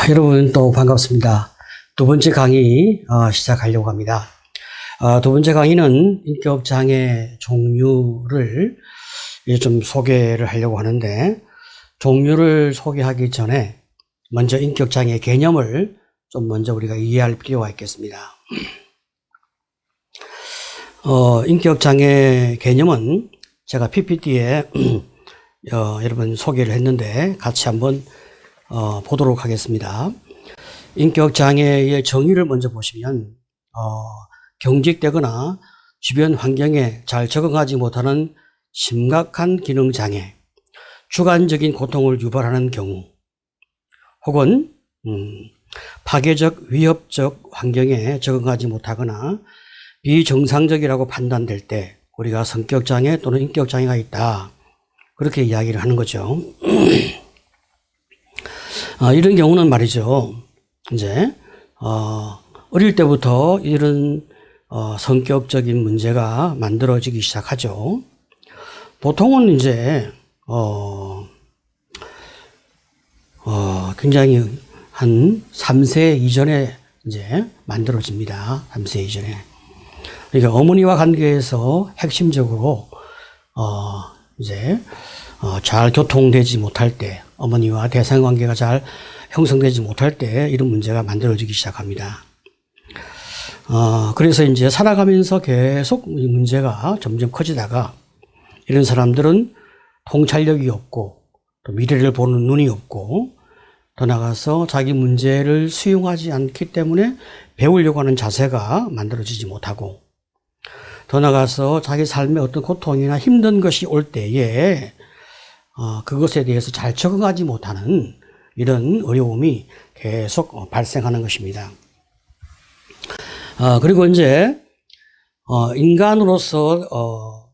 여러분 또 반갑습니다. 두 번째 강의 시작하려고 합니다. 두 번째 강의는 인격장애 종류를 좀 소개를 하려고 하는데, 종류를 소개하기 전에 먼저 인격장애 개념을 좀 먼저 우리가 이해할 필요가 있겠습니다. 인격장애 개념은 제가 PPT에 여러분 소개를 했는데 같이 한번 보도록 하겠습니다. 인격장애의 정의를 먼저 보시면 경직되거나 주변 환경에 잘 적응하지 못하는 심각한 기능장애, 주관적인 고통을 유발하는 경우, 혹은 파괴적 위협적 환경에 적응하지 못하거나 비정상적이라고 판단될 때 우리가 성격장애 또는 인격장애가 있다, 그렇게 이야기를 하는 거죠. 이런 경우는 말이죠, 이제 어릴 때부터 이런 성격적인 문제가 만들어지기 시작하죠. 보통은 이제 굉장히 한 3세 이전에 이제 만들어집니다. 3세 이전에. 그러니까 어머니와 관계에서 핵심적으로 이제 잘 교통되지 못할 때, 어머니와 대상관계가 잘 형성되지 못할 때 이런 문제가 만들어지기 시작합니다. 그래서 이제 살아가면서 계속 이 문제가 점점 커지다가 이런 사람들은 통찰력이 없고 또 미래를 보는 눈이 없고 더 나아가서 자기 문제를 수용하지 않기 때문에 배우려고 하는 자세가 만들어지지 못하고, 더 나아가서 자기 삶에 어떤 고통이나 힘든 것이 올 때에 그것에 대해서 잘 적응하지 못하는 이런 어려움이 계속 발생하는 것입니다. 그리고 이제 인간으로서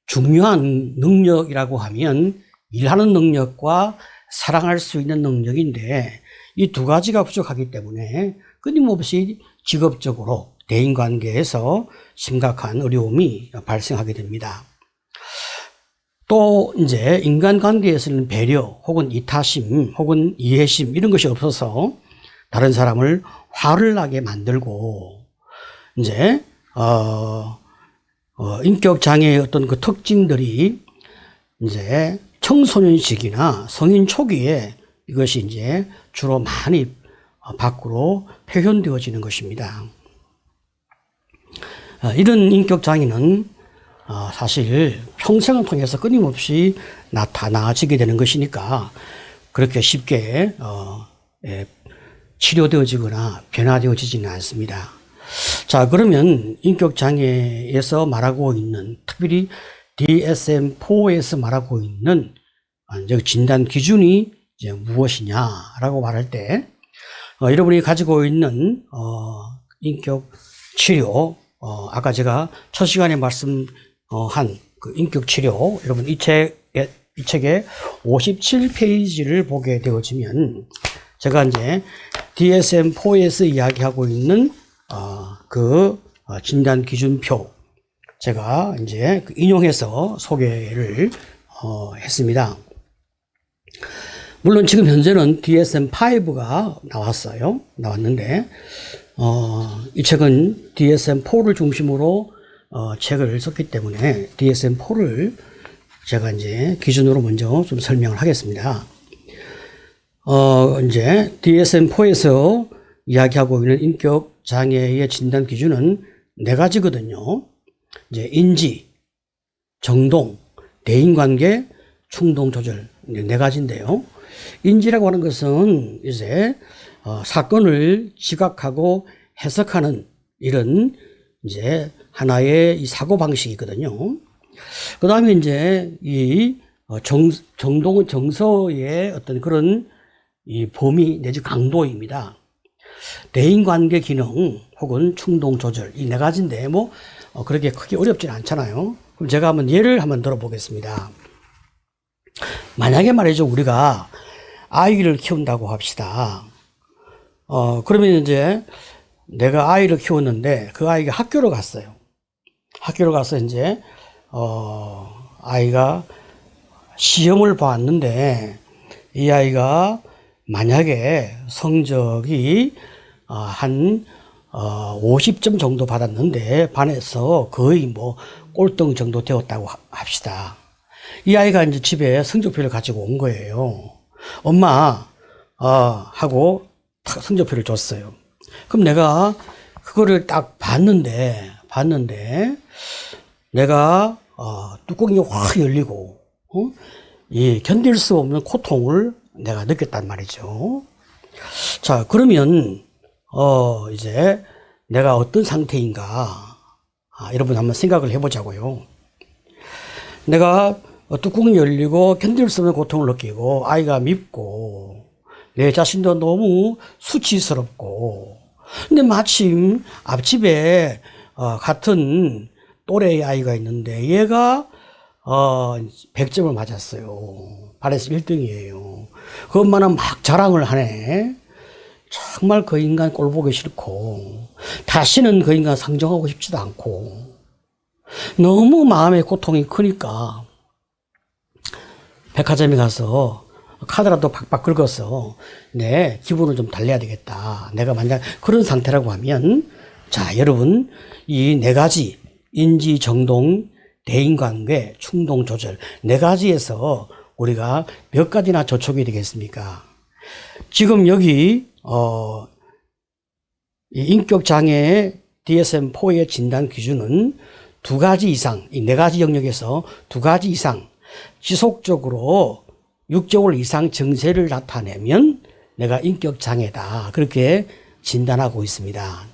중요한 능력이라고 하면 일하는 능력과 사랑할 수 있는 능력인데, 이 두 가지가 부족하기 때문에 끊임없이 직업적으로 대인관계에서 심각한 어려움이 발생하게 됩니다. 또 이제 인간관계에서는 배려 혹은 이타심 혹은 이해심 이런 것이 없어서 다른 사람을 화를 나게 만들고, 이제 인격 장애의 어떤 그 특징들이 이제 청소년 시기나 성인 초기에 이것이 이제 주로 많이 밖으로 표현되어지는 것입니다. 이런 인격 장애는 사실 평생을 통해서 끊임없이 나타나지게 되는 것이니까 그렇게 쉽게 치료되어지거나 변화되어지지는 않습니다. 자, 그러면 인격장애에서 말하고 있는, 특별히 DSM-4에서 말하고 있는 진단 기준이 이제 무엇이냐라고 말할 때, 여러분이 가지고 있는 인격 치료, 아까 제가 첫 시간에 말씀한 그 인격 치료, 여러분 이 책의 57페이지를 보게 되어지면 제가 이제 DSM-4에서 이야기하고 있는 그 진단 기준표, 제가 이제 인용해서 소개를 했습니다. 물론 지금 현재는 DSM-5가 나왔는데 이 책은 DSM-4를 중심으로 책을 썼기 때문에 DSM-4를 제가 이제 기준으로 먼저 좀 설명을 하겠습니다. 이제 DSM-4에서 이야기하고 있는 인격 장애의 진단 기준은 4가지거든요. 이제 인지, 정동, 대인관계, 충동 조절, 4가지인데요. 인지라고 하는 것은 이제 사건을 지각하고 해석하는 이런 이제 하나의 이 사고 방식이거든요. 그 다음에 이제 이 정동은 정서의 어떤 그런 이 범위 내지 강도입니다. 대인관계 기능 혹은 충동 조절, 이 4가지인데 그렇게 크게 어렵진 않잖아요. 그럼 제가 한번 예를 들어보겠습니다. 만약에 말이죠, 우리가 아이를 키운다고 합시다. 그러면 이제 내가 아이를 키웠는데 그 아이가 학교로 갔어요. 학교로 가서 이제 아이가 시험을 봤는데 이 아이가 만약에 성적이 한 50점 정도 받았는데 반에서 거의 뭐 꼴등 정도 되었다고 합시다. 이 아이가 이제 집에 성적표를 가지고 온 거예요. 엄마, 하고 성적표를 줬어요. 그럼 내가 그거를 딱 봤는데 내가 뚜껑이 확 열리고 이 견딜 수 없는 고통을 내가 느꼈단 말이죠. 자, 그러면 이제 내가 어떤 상태인가 여러분 한번 생각을 해보자고요. 내가 뚜껑이 열리고 견딜 수 없는 고통을 느끼고 아이가 밉고 내 자신도 너무 수치스럽고 근데 마침 앞집에 같은 또래의 아이가 있는데 얘가 100점을 맞았어요. 반에서 1등이에요. 그 엄마는 막 자랑을 하네. 정말 그 인간 꼴 보기 싫고 다시는 그 인간 상정하고 싶지도 않고 너무 마음의 고통이 크니까 백화점에 가서 카드라도 박박 긁어서 내 기분을 좀 달래야 되겠다. 내가 만약 그런 상태라고 하면 자, 여러분 이 네 가지 인지, 정동, 대인관계, 충동, 조절 네 가지에서 우리가 몇 가지나 저촉이 되겠습니까? 지금 여기 이 인격장애의 DSM-4의 진단 기준은 두 가지 이상, 이 네 가지 영역에서 두 가지 이상 지속적으로 6개월 이상 증세를 나타내면 내가 인격장애다. 그렇게 진단하고 있습니다.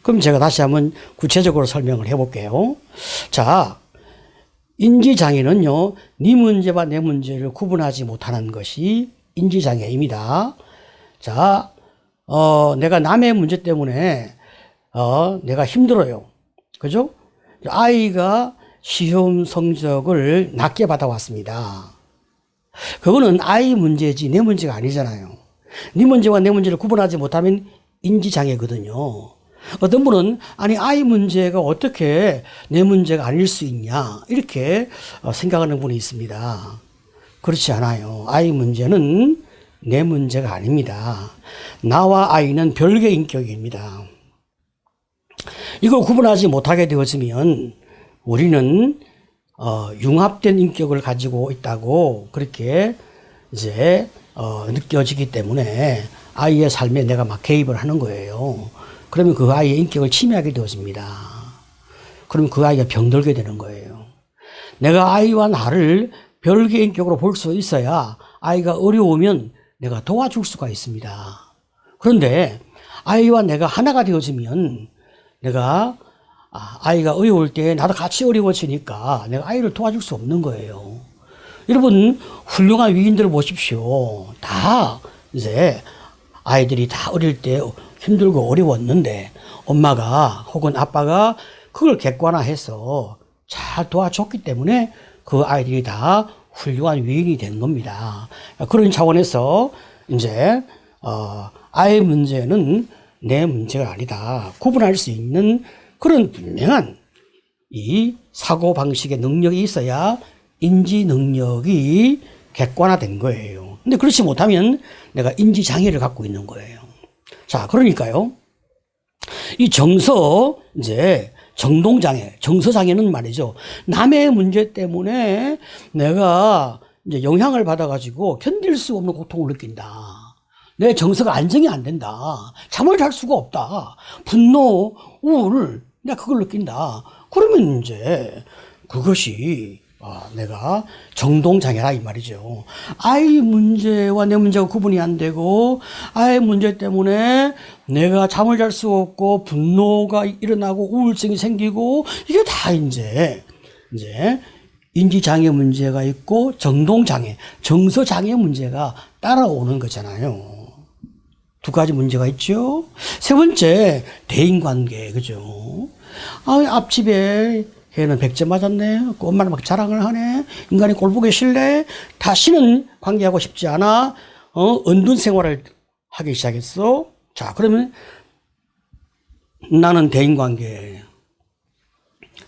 그럼 제가 다시 한번 구체적으로 설명을 해볼게요. 자, 인지장애는요, 네 문제와 내 문제를 구분하지 못하는 것이 인지장애입니다. 자, 내가 남의 문제 때문에, 내가 힘들어요. 그죠? 아이가 시험 성적을 낮게 받아왔습니다. 그거는 아이 문제지 내 문제가 아니잖아요. 네 문제와 내 문제를 구분하지 못하면 인지장애거든요. 어떤 분은 아니 아이 문제가 어떻게 내 문제가 아닐 수 있냐 이렇게 생각하는 분이 있습니다. 그렇지 않아요. 아이 문제는 내 문제가 아닙니다. 나와 아이는 별개의 인격입니다. 이걸 구분하지 못하게 되어지면 우리는 융합된 인격을 가지고 있다고 그렇게 이제 느껴지기 때문에 아이의 삶에 내가 막 개입을 하는 거예요. 그러면 그 아이의 인격을 침해하게 되어집니다. 그러면 그 아이가 병들게 되는 거예요. 내가 아이와 나를 별개의 인격으로 볼 수 있어야 아이가 어려우면 내가 도와줄 수가 있습니다. 그런데 아이와 내가 하나가 되어지면 내가 아이가 어려울 때 나도 같이 어려워지니까 내가 아이를 도와줄 수 없는 거예요. 여러분 훌륭한 위인들을 보십시오. 다 이제 아이들이 다 어릴 때 힘들고 어려웠는데 엄마가 혹은 아빠가 그걸 객관화해서 잘 도와줬기 때문에 그 아이들이 다 훌륭한 위인이 된 겁니다. 그런 차원에서 이제 아이 문제는 내 문제가 아니다. 구분할 수 있는 그런 분명한 이 사고방식의 능력이 있어야 인지 능력이 객관화된 거예요. 근데 그렇지 못하면 내가 인지장애를 갖고 있는 거예요. 자, 그러니까요. 이 이제 정동장애, 정서장애는 말이죠. 남의 문제 때문에 내가 이제 영향을 받아가지고 견딜 수 없는 고통을 느낀다. 내 정서가 안정이 안 된다. 잠을 잘 수가 없다. 분노, 우울, 내가 그걸 느낀다. 그러면 이제 그것이 내가 정동장애라 이 말이죠. 아이 문제와 내 문제가 구분이 안 되고 아이 문제 때문에 내가 잠을 잘 수 없고 분노가 일어나고 우울증이 생기고 이게 다 이제 인지장애 문제가 있고 정동장애, 정서장애 문제가 따라오는 거잖아요. 두 가지 문제가 있죠. 세 번째, 대인관계, 그죠? 앞집에 걔는 100점 맞았네. 그 엄마는 막 자랑을 하네. 인간이 꼴 보기 싫네. 다시는 관계하고 싶지 않아. 은둔 생활을 하기 시작했어. 자, 그러면 나는 대인관계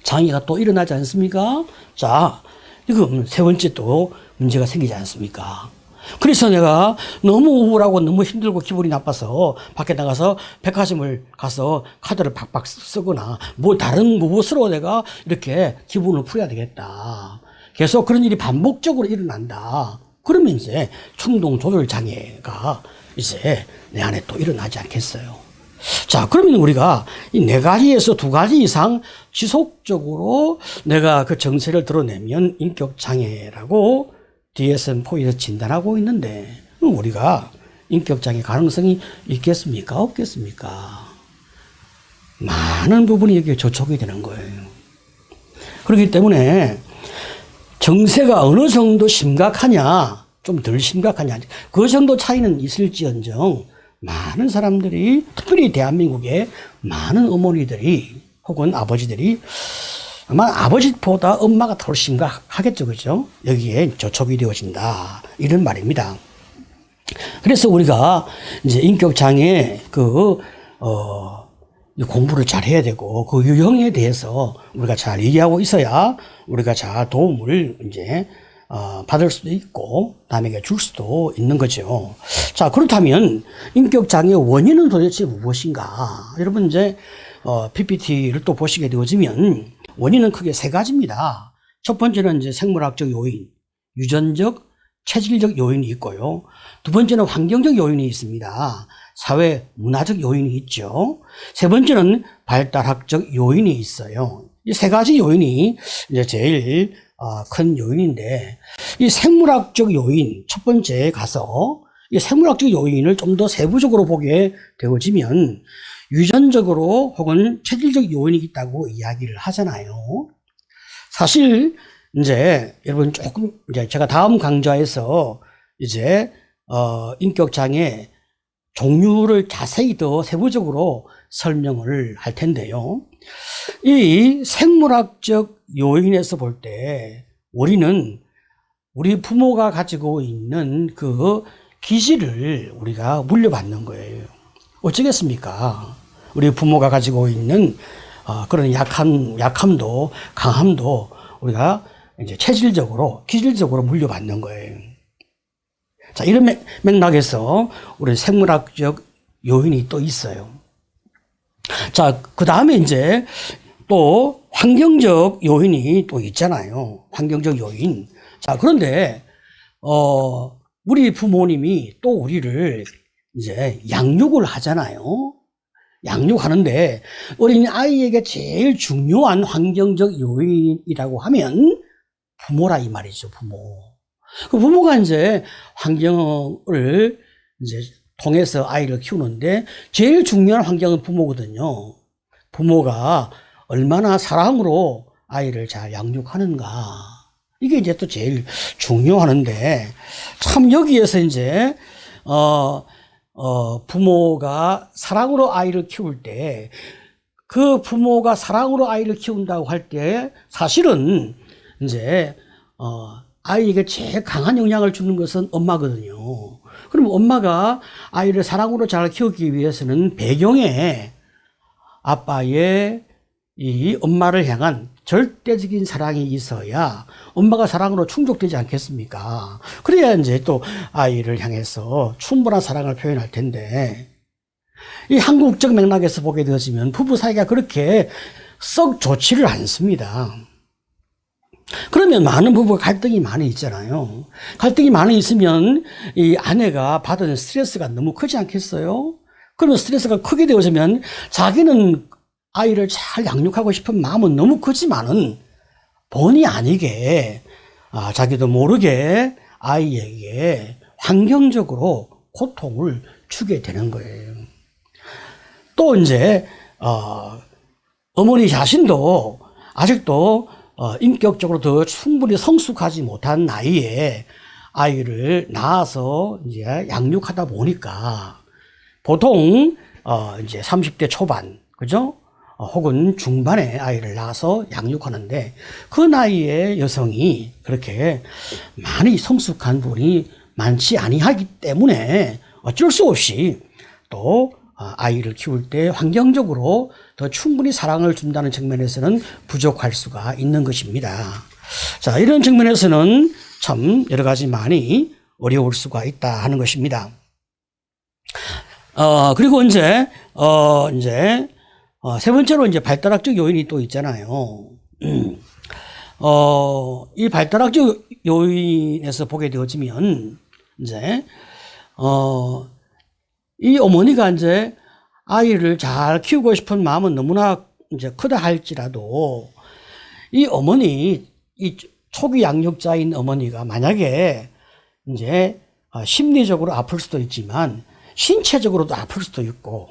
장애가 또 일어나지 않습니까? 자, 이거 세 번째 또 문제가 생기지 않습니까? 그래서 내가 너무 우울하고 너무 힘들고 기분이 나빠서 밖에 나가서 백화점을 가서 카드를 박박 쓰거나 뭐 다른 무엇으로 내가 이렇게 기분을 풀어야 되겠다. 계속 그런 일이 반복적으로 일어난다. 그러면 이제 충동 조절 장애가 이제 내 안에 또 일어나지 않겠어요. 자, 그러면 우리가 이 네 가지에서 두 가지 이상 지속적으로 내가 그 정체를 드러내면 인격 장애라고 DSM-4에서 진단하고 있는데, 우리가 인격 장애 가능성이 있겠습니까? 없겠습니까? 많은 부분이 여기에 저촉이 되는 거예요. 그렇기 때문에 정세가 어느 정도 심각하냐, 좀 덜 심각하냐, 그 정도 차이는 있을지언정 많은 사람들이, 특별히 대한민국의 많은 어머니들이 혹은 아버지들이 아마 아버지보다 엄마가 더 심각하겠죠, 그죠? 여기에 저촉이 되어진다, 이런 말입니다. 그래서 우리가 이제 인격장애 공부를 잘 해야 되고, 그 유형에 대해서 우리가 잘 이해하고 있어야 우리가 잘 도움을 이제 받을 수도 있고 남에게 줄 수도 있는 거죠. 자, 그렇다면 인격장애 원인은 도대체 무엇인가? 여러분 이제 PPT를 또 보시게 되어지면 원인은 크게 세 가지입니다. 첫 번째는 이제 생물학적 요인, 유전적, 체질적 요인이 있고요. 두 번째는 환경적 요인이 있습니다. 사회, 문화적 요인이 있죠. 세 번째는 발달학적 요인이 있어요. 이 세 가지 요인이 이제 제일 큰 요인인데, 이 생물학적 요인, 첫 번째에 가서 이 생물학적 요인을 좀 더 세부적으로 보게 되어지면 유전적으로 혹은 체질적 요인이 있다고 이야기를 하잖아요. 사실 이제 여러분 조금 이제 제가 다음 강좌에서 이제 인격 장애 종류를 자세히 더 세부적으로 설명을 할 텐데요. 이 생물학적 요인에서 볼 때 우리는 우리 부모가 가지고 있는 그 기질을 우리가 물려받는 거예요. 어쩌겠습니까? 우리 부모가 가지고 있는 그런 약함도 강함도 우리가 이제 체질적으로, 기질적으로 물려받는 거예요. 자, 이런 맥락에서 우리 생물학적 요인이 또 있어요. 자, 그 다음에 이제 또 환경적 요인이 또 있잖아요. 환경적 요인. 자, 그런데, 우리 부모님이 또 우리를 이제 양육을 하잖아요. 양육하는데 어린 아이에게 제일 중요한 환경적 요인이라고 하면 부모라 이 말이죠, 부모. 그 부모가 이제 환경을 이제 통해서 아이를 키우는데 제일 중요한 환경은 부모거든요. 부모가 얼마나 사랑으로 아이를 잘 양육하는가. 이게 이제 또 제일 중요하는데, 참 여기에서 이제, 부모가 사랑으로 아이를 키울 때, 그 부모가 사랑으로 아이를 키운다고 할 때, 사실은 이제, 아이에게 제일 강한 영향을 주는 것은 엄마거든요. 그럼 엄마가 아이를 사랑으로 잘 키우기 위해서는 배경에 아빠의 이 엄마를 향한 절대적인 사랑이 있어야 엄마가 사랑으로 충족되지 않겠습니까? 그래야 이제 또 아이를 향해서 충분한 사랑을 표현할 텐데, 이 한국적 맥락에서 보게 되어지면 부부 사이가 그렇게 썩 좋지를 않습니다. 그러면 많은 부부가 갈등이 많이 있잖아요. 갈등이 많이 있으면 이 아내가 받은 스트레스가 너무 크지 않겠어요? 그러면 스트레스가 크게 되어지면 자기는 아이를 잘 양육하고 싶은 마음은 너무 크지만은 본의 아니게 자기도 모르게 아이에게 환경적으로 고통을 주게 되는 거예요. 또 이제 어머니 자신도 아직도 인격적으로 더 충분히 성숙하지 못한 나이에 아이를 낳아서 이제 양육하다 보니까 보통 이제 30대 초반, 그죠? 혹은 중반에 아이를 낳아서 양육하는데, 그 나이에 여성이 그렇게 많이 성숙한 분이 많지 아니하기 때문에 어쩔 수 없이 또 아이를 키울 때 환경적으로 더 충분히 사랑을 준다는 측면에서는 부족할 수가 있는 것입니다. 자, 이런 측면에서는 참 여러 가지 많이 어려울 수가 있다 하는 것입니다. 그리고 이제 세 번째로 이제 발달학적 요인이 또 있잖아요. 이 발달학적 요인에서 보게 되어지면 이제 이 어머니가 이제 아이를 잘 키우고 싶은 마음은 너무나 이제 크다 할지라도 이 어머니, 이 초기 양육자인 어머니가 만약에 이제 심리적으로 아플 수도 있지만 신체적으로도 아플 수도 있고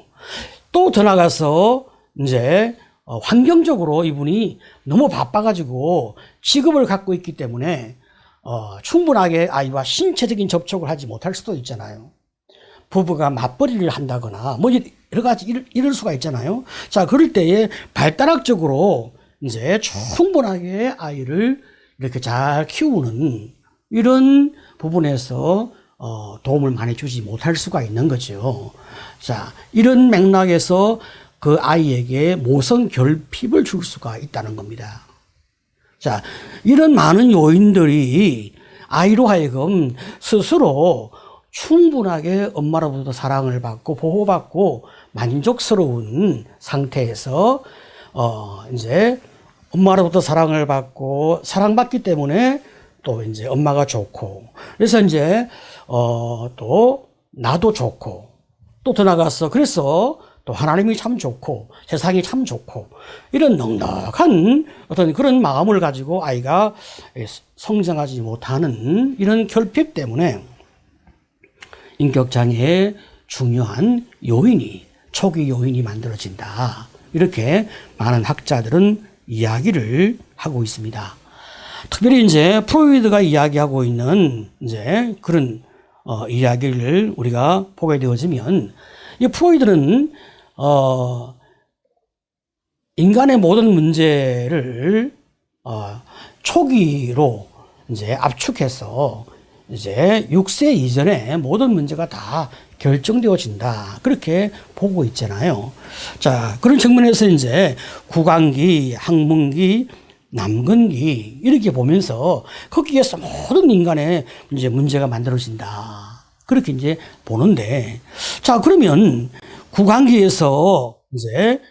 또 더 나가서 이제 환경적으로 이분이 너무 바빠가지고 직업을 갖고 있기 때문에 충분하게 아이와 신체적인 접촉을 하지 못할 수도 있잖아요. 부부가 맞벌이를 한다거나 뭐 여러 가지 이럴 수가 있잖아요. 자, 그럴 때에 발달학적으로 이제 충분하게 아이를 이렇게 잘 키우는 이런 부분에서 도움을 많이 주지 못할 수가 있는 거죠. 자, 이런 맥락에서 그 아이에게 모성 결핍을 줄 수가 있다는 겁니다. 자, 이런 많은 요인들이 아이로 하여금 스스로 충분하게 엄마로부터 사랑을 받고 보호받고 만족스러운 상태에서 이제 엄마로부터 사랑을 받고 사랑받기 때문에 또 이제 엄마가 좋고 그래서 이제 또 나도 좋고 또 더 나가서 그래서 또 하나님이 참 좋고 세상이 참 좋고 이런 넉넉한 어떤 그런 마음을 가지고 아이가 성장하지 못하는 이런 결핍 때문에 인격장애의 중요한 요인이 초기 요인이 만들어진다. 이렇게 많은 학자들은 이야기를 하고 있습니다. 특별히 이제 프로이드가 이야기하고 있는 이제 그런 이야기를 우리가 보게 되어지면 이 프로이드는 인간의 모든 문제를 초기로 이제 압축해서 이제 6세 이전에 모든 문제가 다 결정되어진다. 그렇게 보고 있잖아요. 자, 그런 측면에서 이제 구강기, 항문기, 남근기 이렇게 보면서 거기에서 모든 인간의 이제 문제가 만들어진다. 그렇게 이제 보는데, 자, 그러면 구강기에서 이제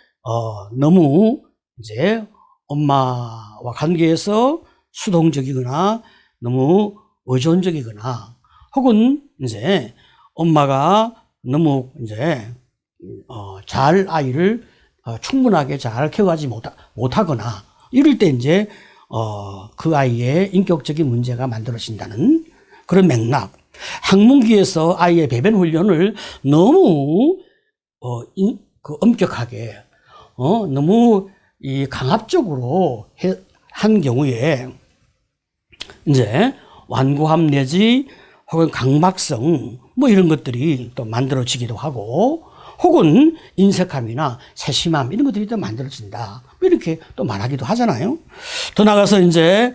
너무 이제 엄마와 관계에서 수동적이거나 너무 의존적이거나 혹은 이제 엄마가 너무 이제 잘 아이를 충분하게 잘 케어하지 못하거나 이럴 때 이제 그 아이의 인격적인 문제가 만들어진다는 그런 맥락. 학문기에서 아이의 배변 훈련을 너무 엄격하게 너무 강압적으로 한 경우에 이제 완고함 내지 혹은 강박성 뭐 이런 것들이 또 만들어지기도 하고 혹은 인색함이나 세심함 이런 것들이 또 만들어진다. 이렇게 또 말하기도 하잖아요. 더 나가서 이제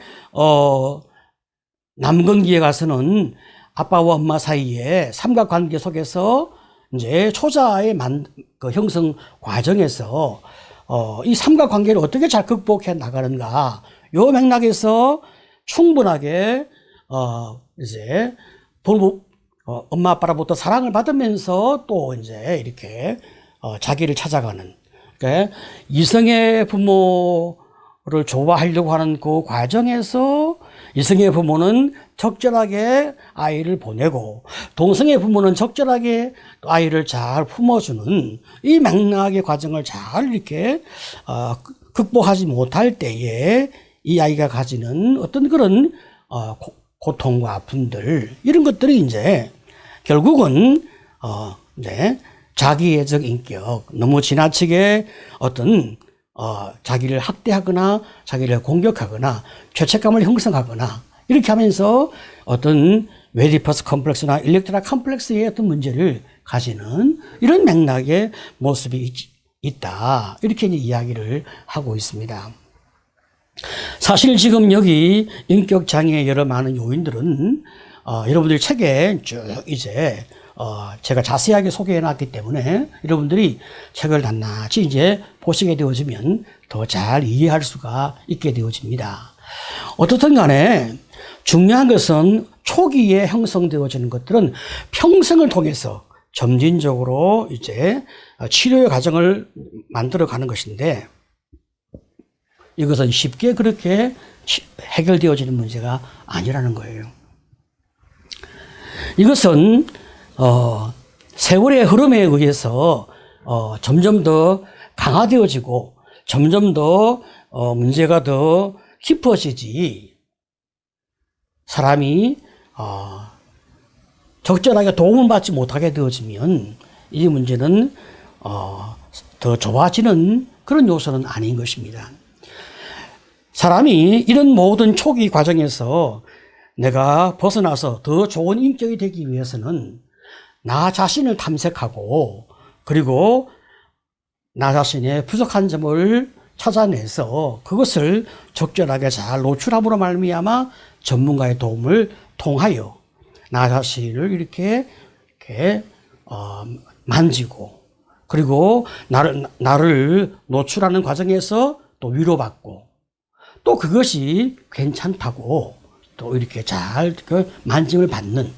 남근기에 가서는 아빠와 엄마 사이에 삼각관계 속에서 이제 초자의 그 형성 과정에서 이 삼각관계를 어떻게 잘 극복해 나가는가 요 맥락에서 충분하게 이제 엄마 아빠로부터 사랑을 받으면서 또 이제 이렇게 자기를 찾아가는 그러니까 이성의 부모를 좋아하려고 하는 그 과정에서 이성의 부모는 적절하게 아이를 보내고 동성의 부모는 적절하게 아이를 잘 품어주는 이 맥락의 과정을 잘 이렇게 극복하지 못할 때에 이 아이가 가지는 어떤 그런 고통과 아픔들 이런 것들이 이제 결국은 이제 자기애적 인격 너무 지나치게 어떤 자기를 학대하거나 자기를 공격하거나 죄책감을 형성하거나 이렇게 하면서 어떤 웨디퍼스 컴플렉스나 일렉트라 컴플렉스의 어떤 문제를 가지는 이런 맥락의 모습이 있다. 이렇게 이제 이야기를 하고 있습니다. 사실 지금 여기 인격장애의 여러 많은 요인들은 여러분들 책에 쭉 이제 제가 자세하게 소개해 놨기 때문에 여러분들이 책을 낱낱이 이제 보시게 되어지면 더 잘 이해할 수가 있게 되어집니다. 어떻든 간에 중요한 것은 초기에 형성되어지는 것들은 평생을 통해서 점진적으로 이제 치료의 과정을 만들어 가는 것인데, 이것은 쉽게 그렇게 해결되어지는 문제가 아니라는 거예요. 이것은 세월의 흐름에 의해서 점점 더 강화되어지고 점점 더 문제가 더 깊어지지, 사람이 적절하게 도움을 받지 못하게 되어지면 이 문제는 더 좁아지는 그런 요소는 아닌 것입니다. 사람이 이런 모든 초기 과정에서 내가 벗어나서 더 좋은 인격이 되기 위해서는 나 자신을 탐색하고, 그리고 나 자신의 부족한 점을 찾아내서 그것을 적절하게 잘 노출함으로 말미암아 전문가의 도움을 통하여 나 자신을 이렇게 만지고, 그리고 나를 노출하는 과정에서 또 위로받고, 또 그것이 괜찮다고 또 이렇게 잘 만짐을 받는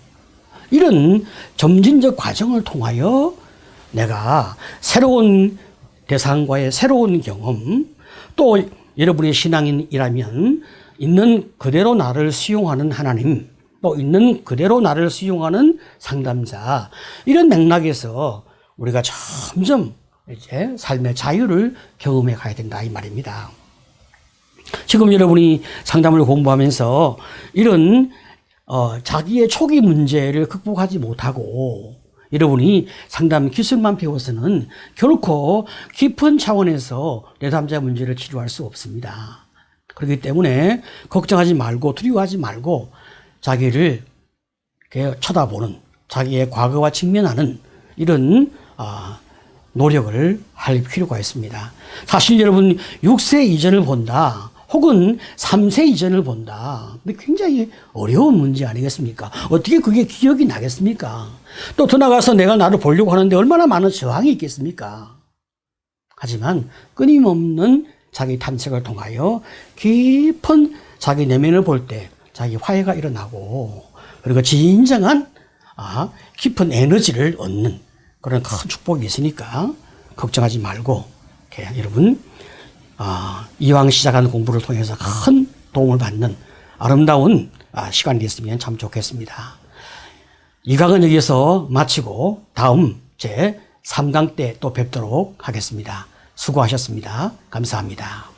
이런 점진적 과정을 통하여 내가 새로운 대상과의 새로운 경험, 또 여러분이 신앙인이라면 있는 그대로 나를 수용하는 하나님, 또 있는 그대로 나를 수용하는 상담자, 이런 맥락에서 우리가 점점 이제 삶의 자유를 경험해 가야 된다, 이 말입니다. 지금 여러분이 상담을 공부하면서 이런 자기의 초기 문제를 극복하지 못하고 여러분이 상담 기술만 배워서는 결코 깊은 차원에서 내담자 문제를 치료할 수 없습니다. 그렇기 때문에 걱정하지 말고 두려워하지 말고 자기를 이렇게 쳐다보는, 자기의 과거와 직면하는 이런 노력을 할 필요가 있습니다. 사실 여러분 6세 이전을 본다, 혹은 3세 이전을 본다, 근데 굉장히 어려운 문제 아니겠습니까? 어떻게 그게 기억이 나겠습니까? 또 더 나가서 내가 나를 보려고 하는데 얼마나 많은 저항이 있겠습니까? 하지만 끊임없는 자기 탐색을 통하여 깊은 자기 내면을 볼 때 자기 화해가 일어나고, 그리고 진정한 깊은 에너지를 얻는 그런 큰 축복이 있으니까 걱정하지 말고, 여러분 이왕 시작한 공부를 통해서 큰 도움을 받는 아름다운 시간이 됐으면 참 좋겠습니다. 이 강은 여기서 마치고 다음 제 3강 때 또 뵙도록 하겠습니다. 수고하셨습니다. 감사합니다.